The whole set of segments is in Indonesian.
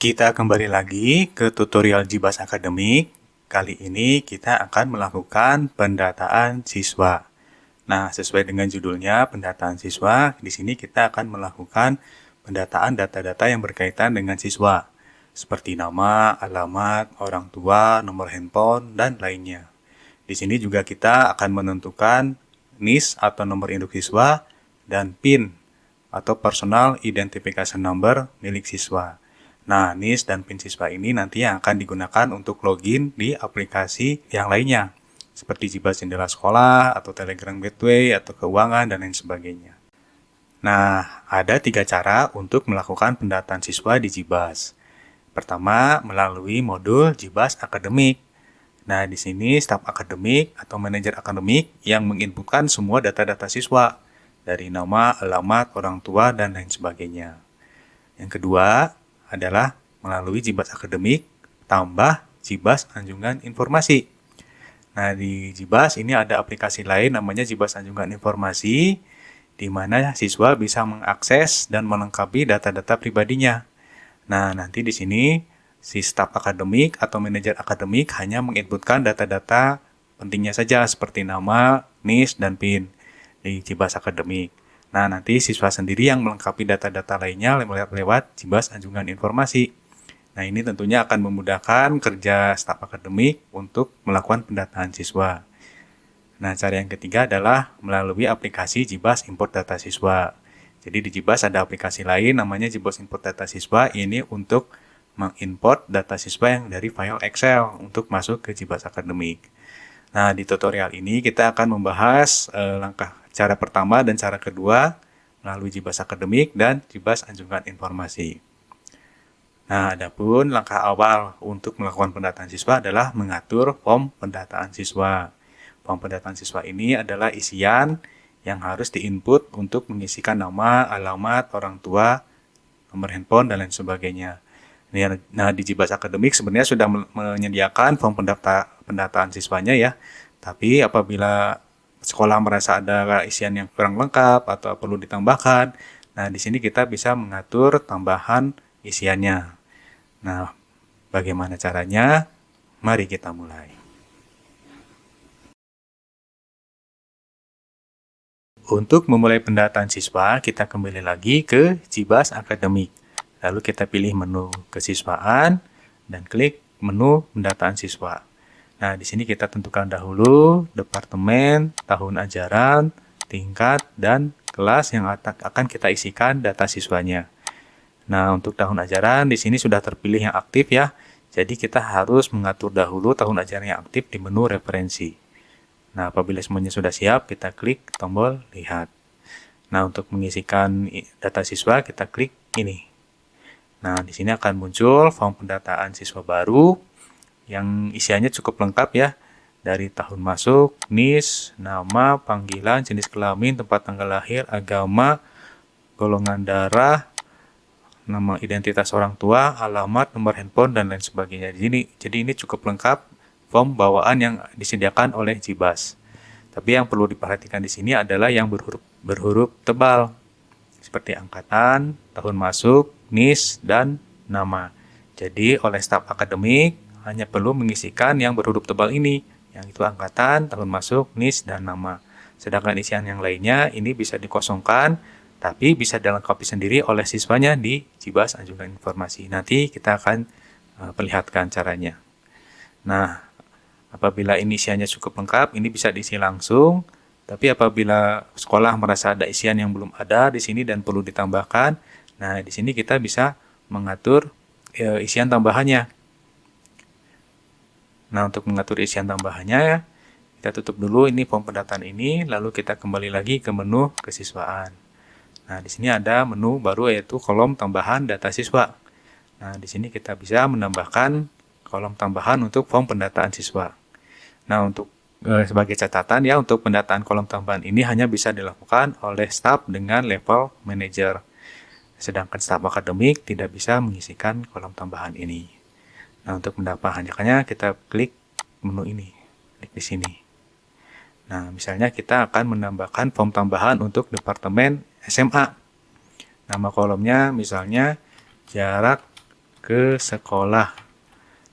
Kita kembali lagi ke tutorial Jibas Akademik. Kali ini kita akan melakukan pendataan siswa. Nah, sesuai dengan judulnya pendataan siswa, di sini kita akan melakukan pendataan data-data yang berkaitan dengan siswa, seperti nama, alamat, orang tua, nomor handphone, dan lainnya. Di sini juga kita akan menentukan NIS atau nomor induk siswa dan PIN atau Personal Identification Number milik siswa. Nah, NIS dan PIN siswa ini nanti yang akan digunakan untuk login di aplikasi yang lainnya, seperti Jibas Jendela Sekolah, atau Telegram Gateway, atau Keuangan, dan lain sebagainya. Nah, ada 3 cara untuk melakukan pendataan siswa di Jibas. Pertama, melalui modul Jibas Akademik. Nah, di sini staf akademik atau manajer akademik yang menginputkan semua data-data siswa, dari nama, alamat, orang tua, dan lain sebagainya. Yang kedua adalah melalui Jibas Akademik tambah Jibas Anjungan Informasi. Nah, di Jibas ini ada aplikasi lain namanya Jibas Anjungan Informasi, di mana siswa bisa mengakses dan melengkapi data-data pribadinya. Nah, nanti di sini si staf akademik atau manajer akademik hanya menginputkan data-data pentingnya saja seperti nama, NIS, dan PIN di Jibas Akademik. Nah, nanti siswa sendiri yang melengkapi data-data lainnya lewat Jibas Anjungan Informasi. Nah, ini tentunya akan memudahkan kerja staf akademik untuk melakukan pendataan siswa. Nah, cara yang ketiga adalah melalui aplikasi Jibas Import Data Siswa. Jadi di Jibas ada aplikasi lain namanya Jibas Import Data Siswa. Ini untuk mengimport data siswa yang dari file Excel untuk masuk ke Jibas Akademik. Nah, di tutorial ini kita akan membahas langkah cara pertama dan cara kedua melalui Jibas Akademik dan Jibas Anjungan Informasi. Nah, adapun langkah awal untuk melakukan pendataan siswa adalah mengatur form pendataan siswa. Form pendataan siswa ini adalah isian yang harus diinput untuk mengisikan nama, alamat, orang tua, nomor handphone, dan lain sebagainya. Nah, di Jibas Akademik sebenarnya sudah menyediakan form pendataan siswanya ya. Tapi apabila sekolah merasa ada isian yang kurang lengkap atau perlu ditambahkan, nah di sini kita bisa mengatur tambahan isiannya. Nah, bagaimana caranya? Mari kita mulai. Untuk memulai pendataan siswa, kita kembali lagi ke Jibas Akademik. Lalu kita pilih menu kesiswaan dan klik menu pendataan siswa. Nah, di sini kita tentukan dahulu departemen, tahun ajaran, tingkat, dan kelas yang akan kita isikan data siswanya. Nah, untuk tahun ajaran di sini sudah terpilih yang aktif ya. Jadi kita harus mengatur dahulu tahun ajaran yang aktif di menu referensi. Nah, apabila semuanya sudah siap, kita klik tombol lihat. Nah, untuk mengisikan data siswa, kita klik ini. Nah, di sini akan muncul form pendataan siswa baru yang isiannya cukup lengkap ya. Dari tahun masuk, NIS, nama, panggilan, jenis kelamin, tempat tanggal lahir, agama, golongan darah, nama identitas orang tua, alamat, nomor handphone, dan lain sebagainya. Jadi ini cukup lengkap form bawaan yang disediakan oleh Jibas. Tapi yang perlu diperhatikan di sini adalah yang berhuruf tebal, seperti angkatan, tahun masuk, NIS, dan nama. Jadi oleh staf akademik hanya perlu mengisikan yang berhuruf tebal ini, yang itu angkatan, tahun masuk, NIS, dan nama. Sedangkan isian yang lainnya ini bisa dikosongkan, tapi bisa dilengkapi sendiri oleh siswanya di Jibas Anjungan Informasi. Nanti kita akan perlihatkan caranya. Nah, apabila ini isiannya cukup lengkap, ini bisa diisi langsung. Tapi apabila sekolah merasa ada isian yang belum ada di sini dan perlu ditambahkan, nah di sini kita bisa mengatur isian tambahannya. Nah, untuk mengatur isian tambahannya, kita tutup dulu ini form pendataan ini, lalu kita kembali lagi ke menu kesiswaan. Nah, di sini ada menu baru yaitu kolom tambahan data siswa. Nah, di sini kita bisa menambahkan kolom tambahan untuk form pendataan siswa. Nah, untuk sebagai catatan ya, untuk pendataan kolom tambahan ini hanya bisa dilakukan oleh staf dengan level manajer. Sedangkan staf akademik tidak bisa mengisikan kolom tambahan ini. Nah, untuk menambahkannya kita klik menu ini, klik di sini. Nah, misalnya kita akan menambahkan form tambahan untuk departemen SMA. Nama kolomnya misalnya jarak ke sekolah.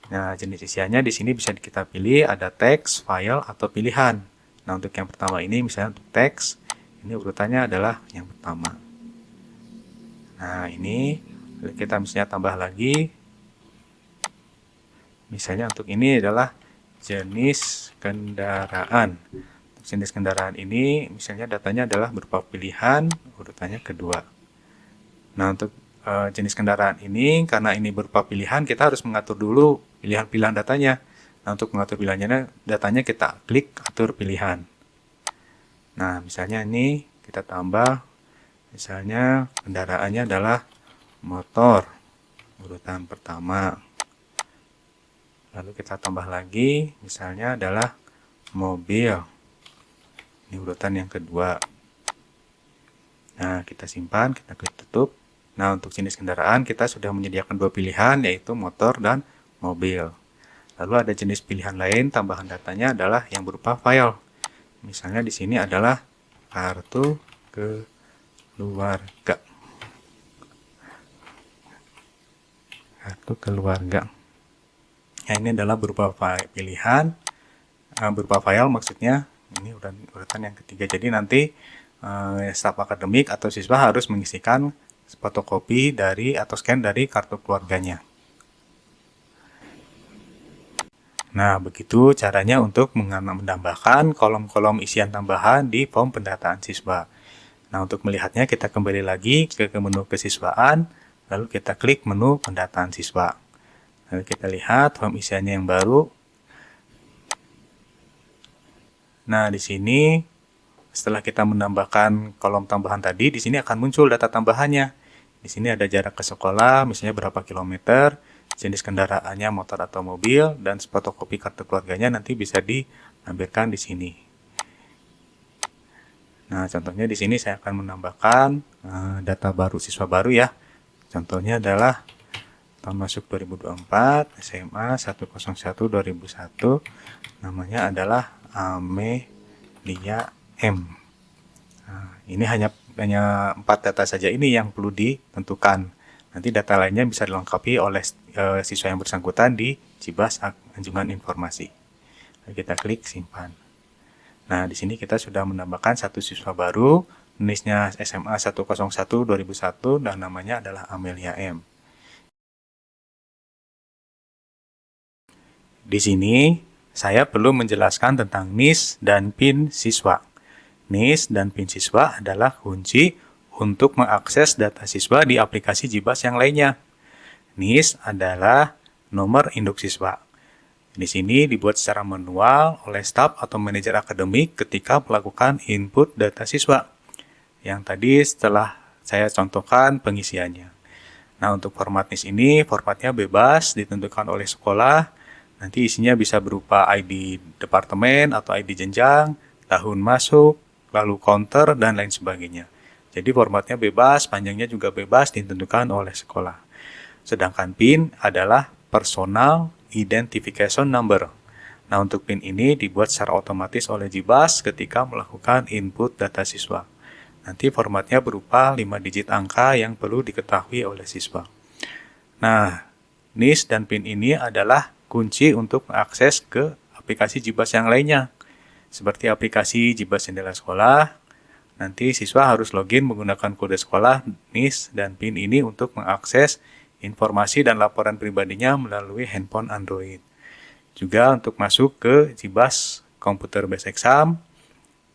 Nah, jenis isiannya di sini bisa kita pilih ada teks, file, atau pilihan. Nah, untuk yang pertama ini misalnya untuk teks, ini urutannya adalah yang pertama. Nah, ini kita misalnya tambah lagi. Misalnya untuk ini adalah jenis kendaraan. Untuk jenis kendaraan ini misalnya datanya adalah berupa pilihan, urutannya kedua. Nah, untuk jenis kendaraan ini, karena ini berupa pilihan, kita harus mengatur dulu pilihan-pilihan datanya. Nah, untuk mengatur pilihannya, datanya kita klik atur pilihan. Nah, misalnya ini kita tambah, misalnya kendaraannya adalah motor, urutan pertama. Lalu kita tambah lagi, misalnya adalah mobil. Ini urutan yang kedua. Nah, kita simpan, kita klik tutup. Nah, untuk jenis kendaraan kita sudah menyediakan dua pilihan, yaitu motor dan mobil. Lalu ada jenis pilihan lain, tambahan datanya adalah yang berupa file. Misalnya di sini adalah kartu keluarga. Kartu keluarga. Nah, ini adalah berupa pilihan, berupa file maksudnya. Ini urutan yang ketiga. Jadi nanti staf akademik atau siswa harus mengisikan fotokopi dari atau scan dari kartu keluarganya. Nah, begitu caranya untuk menambahkan kolom-kolom isian tambahan di form pendataan siswa. Nah, untuk melihatnya kita kembali lagi ke menu kesiswaan, lalu kita klik menu pendataan siswa. Lalu kita lihat form isiannya yang baru. Nah, di sini setelah kita menambahkan kolom tambahan tadi, di sini akan muncul data tambahannya. Di sini ada jarak ke sekolah, misalnya berapa kilometer, jenis kendaraannya motor atau mobil, dan fotokopi kartu keluarganya nanti bisa ditampilkan di sini. Nah, contohnya di sini saya akan menambahkan data baru siswa baru ya. Contohnya adalah tahun masuk 2024, SMA 101 2001, namanya adalah Amelia M. Nah, ini hanya 4 data saja ini yang perlu ditentukan. Nanti data lainnya bisa dilengkapi oleh siswa yang bersangkutan di Jibas Anjungan Informasi. Lalu kita klik simpan. Nah, di sini kita sudah menambahkan satu siswa baru, NIS-nya SMA 101 2001 dan namanya adalah Amelia M. Di sini saya perlu menjelaskan tentang NIS dan PIN siswa. NIS dan PIN siswa adalah kunci untuk mengakses data siswa di aplikasi Jibas yang lainnya. NIS adalah nomor induk siswa. Di sini dibuat secara manual oleh staf atau manajer akademik ketika melakukan input data siswa. Yang tadi setelah saya contohkan pengisiannya. Nah, untuk format NIS ini, formatnya bebas, ditentukan oleh sekolah. Nanti isinya bisa berupa ID departemen atau ID jenjang, tahun masuk, lalu counter, dan lain sebagainya. Jadi formatnya bebas, panjangnya juga bebas, ditentukan oleh sekolah. Sedangkan PIN adalah Personal Identification Number. Nah, untuk PIN ini dibuat secara otomatis oleh Jibas ketika melakukan input data siswa. Nanti formatnya berupa 5 digit angka yang perlu diketahui oleh siswa. Nah, NIS dan PIN ini adalah kunci untuk mengakses ke aplikasi Jibas yang lainnya. Seperti aplikasi Jibas Jendela Sekolah, nanti siswa harus login menggunakan kode sekolah, NIS, dan PIN ini untuk mengakses informasi dan laporan pribadinya melalui handphone Android. Juga untuk masuk ke Jibas Computer Based Exam,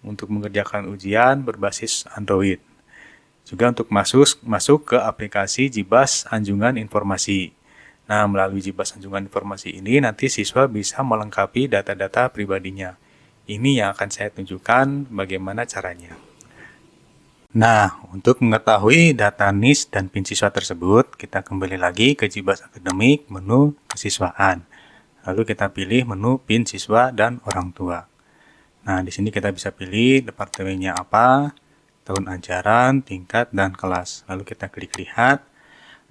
untuk mengerjakan ujian berbasis Android. Juga untuk masuk ke aplikasi Jibas Anjungan Informasi. Nah, melalui Jibas Anjungan Informasi ini, nanti siswa bisa melengkapi data-data pribadinya. Ini yang akan saya tunjukkan bagaimana caranya. Nah, untuk mengetahui data NIS dan PIN siswa tersebut, kita kembali lagi ke Jibas Akademik, menu kesiswaan. Lalu kita pilih menu PIN siswa dan orang tua. Nah, di sini kita bisa pilih departemennya apa, tahun ajaran, tingkat, dan kelas. Lalu kita klik lihat.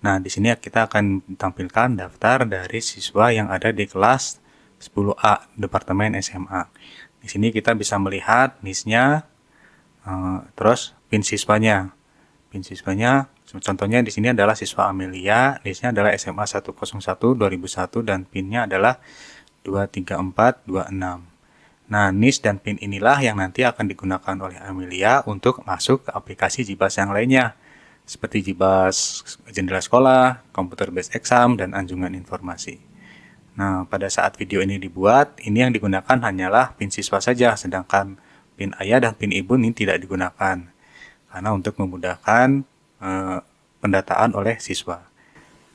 Nah, di sini kita akan tampilkan daftar dari siswa yang ada di kelas 10A, Departemen SMA. Di sini kita bisa melihat NIS-nya, terus PIN siswanya. PIN siswanya Contohnya di sini adalah siswa Amelia, NIS-nya adalah SMA 101 2001 dan PIN-nya adalah 23426. Nah, NIS dan PIN inilah yang nanti akan digunakan oleh Amelia untuk masuk ke aplikasi JIBAS yang lainnya, seperti JIBAS Jendela Sekolah, Komputer Based Exam, dan Anjungan Informasi. Nah, pada saat video ini dibuat, ini yang digunakan hanyalah PIN siswa saja, sedangkan PIN ayah dan PIN ibu ini tidak digunakan, karena untuk memudahkan pendataan oleh siswa.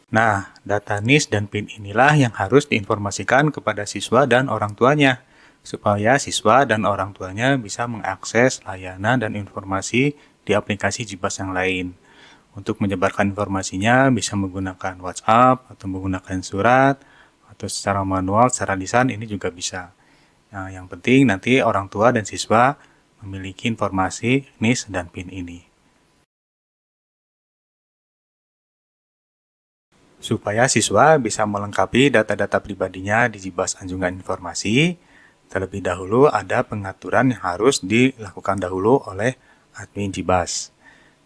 Nah, data NIS dan PIN inilah yang harus diinformasikan kepada siswa dan orang tuanya, supaya siswa dan orang tuanya bisa mengakses layanan dan informasi di aplikasi JIBAS yang lain. Untuk menyebarkan informasinya bisa menggunakan WhatsApp atau menggunakan surat atau secara manual, secara lisan ini juga bisa. Nah, yang penting nanti orang tua dan siswa memiliki informasi NIS dan PIN ini. Supaya siswa bisa melengkapi data-data pribadinya di JIBAS Anjungan Informasi, terlebih dahulu ada pengaturan yang harus dilakukan dahulu oleh admin JIBAS.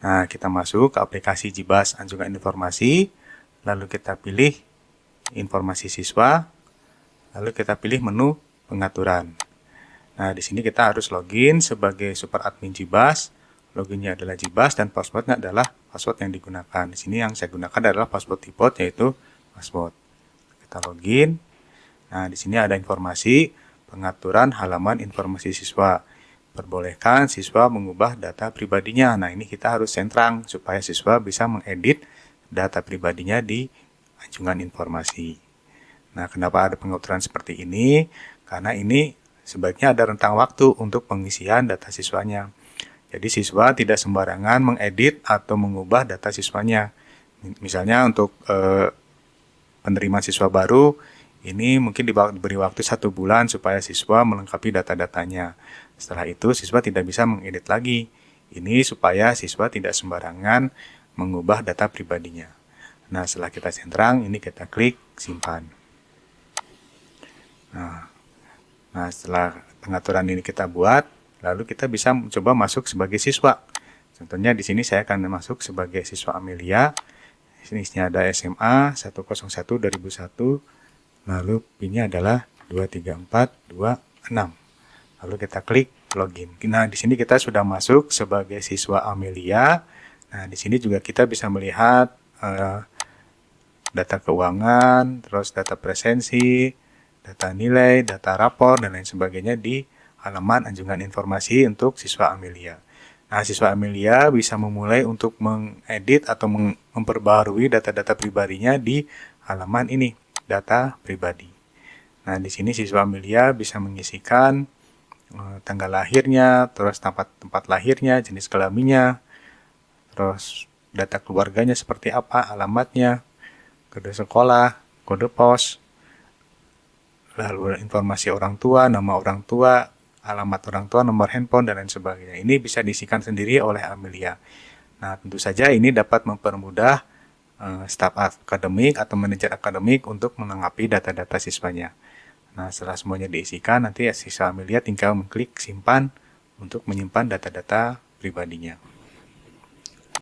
Nah, kita masuk ke aplikasi JIBAS Anjungan Informasi, lalu kita pilih informasi siswa, lalu kita pilih menu pengaturan. Nah, di sini kita harus login sebagai super admin JIBAS. Loginnya adalah JIBAS dan passwordnya adalah password yang digunakan. Di sini yang saya gunakan adalah password default, yaitu password. Kita login. Nah, di sini ada informasi pengaturan halaman informasi siswa. Perbolehkan siswa mengubah data pribadinya. Nah, ini kita harus sentrang supaya siswa bisa mengedit data pribadinya di anjungan informasi. Nah, kenapa ada pengaturan seperti ini? Karena ini sebaiknya ada rentang waktu untuk pengisian data siswanya. Jadi siswa tidak sembarangan mengedit atau mengubah data siswanya. Misalnya untuk penerimaan siswa baru, ini mungkin diberi waktu 1 bulan supaya siswa melengkapi data-datanya. Setelah itu siswa tidak bisa mengedit lagi. Ini supaya siswa tidak sembarangan mengubah data pribadinya. Nah, setelah kita sentrang, ini kita klik simpan. Nah, setelah pengaturan ini kita buat, lalu kita bisa mencoba masuk sebagai siswa. Contohnya di sini saya akan masuk sebagai siswa Amelia. Di sini ada SMA 101 2001. Lalu PIN-nya adalah 23426. Lalu kita klik login. Nah, di sini kita sudah masuk sebagai siswa Amelia. Nah, di sini juga kita bisa melihat data keuangan, terus data presensi, data nilai, data rapor, dan lain sebagainya di halaman anjungan informasi untuk siswa Amelia. Nah, siswa Amelia bisa memulai untuk mengedit atau memperbaharui data-data pribadinya di halaman ini, data pribadi. Nah, di sini siswa Amelia bisa mengisikan tanggal lahirnya, terus tempat lahirnya, jenis kelaminnya, terus data keluarganya seperti apa, alamatnya, kode sekolah, kode pos, lalu informasi orang tua, nama orang tua, alamat orang tua, nomor handphone, dan lain sebagainya. Ini bisa diisikan sendiri oleh Amelia. Nah, tentu saja ini dapat mempermudah staf akademik atau manajer akademik untuk melengkapi data-data siswanya. Nah, setelah semuanya diisikan, nanti siswa Amelia tinggal mengklik simpan untuk menyimpan data-data pribadinya.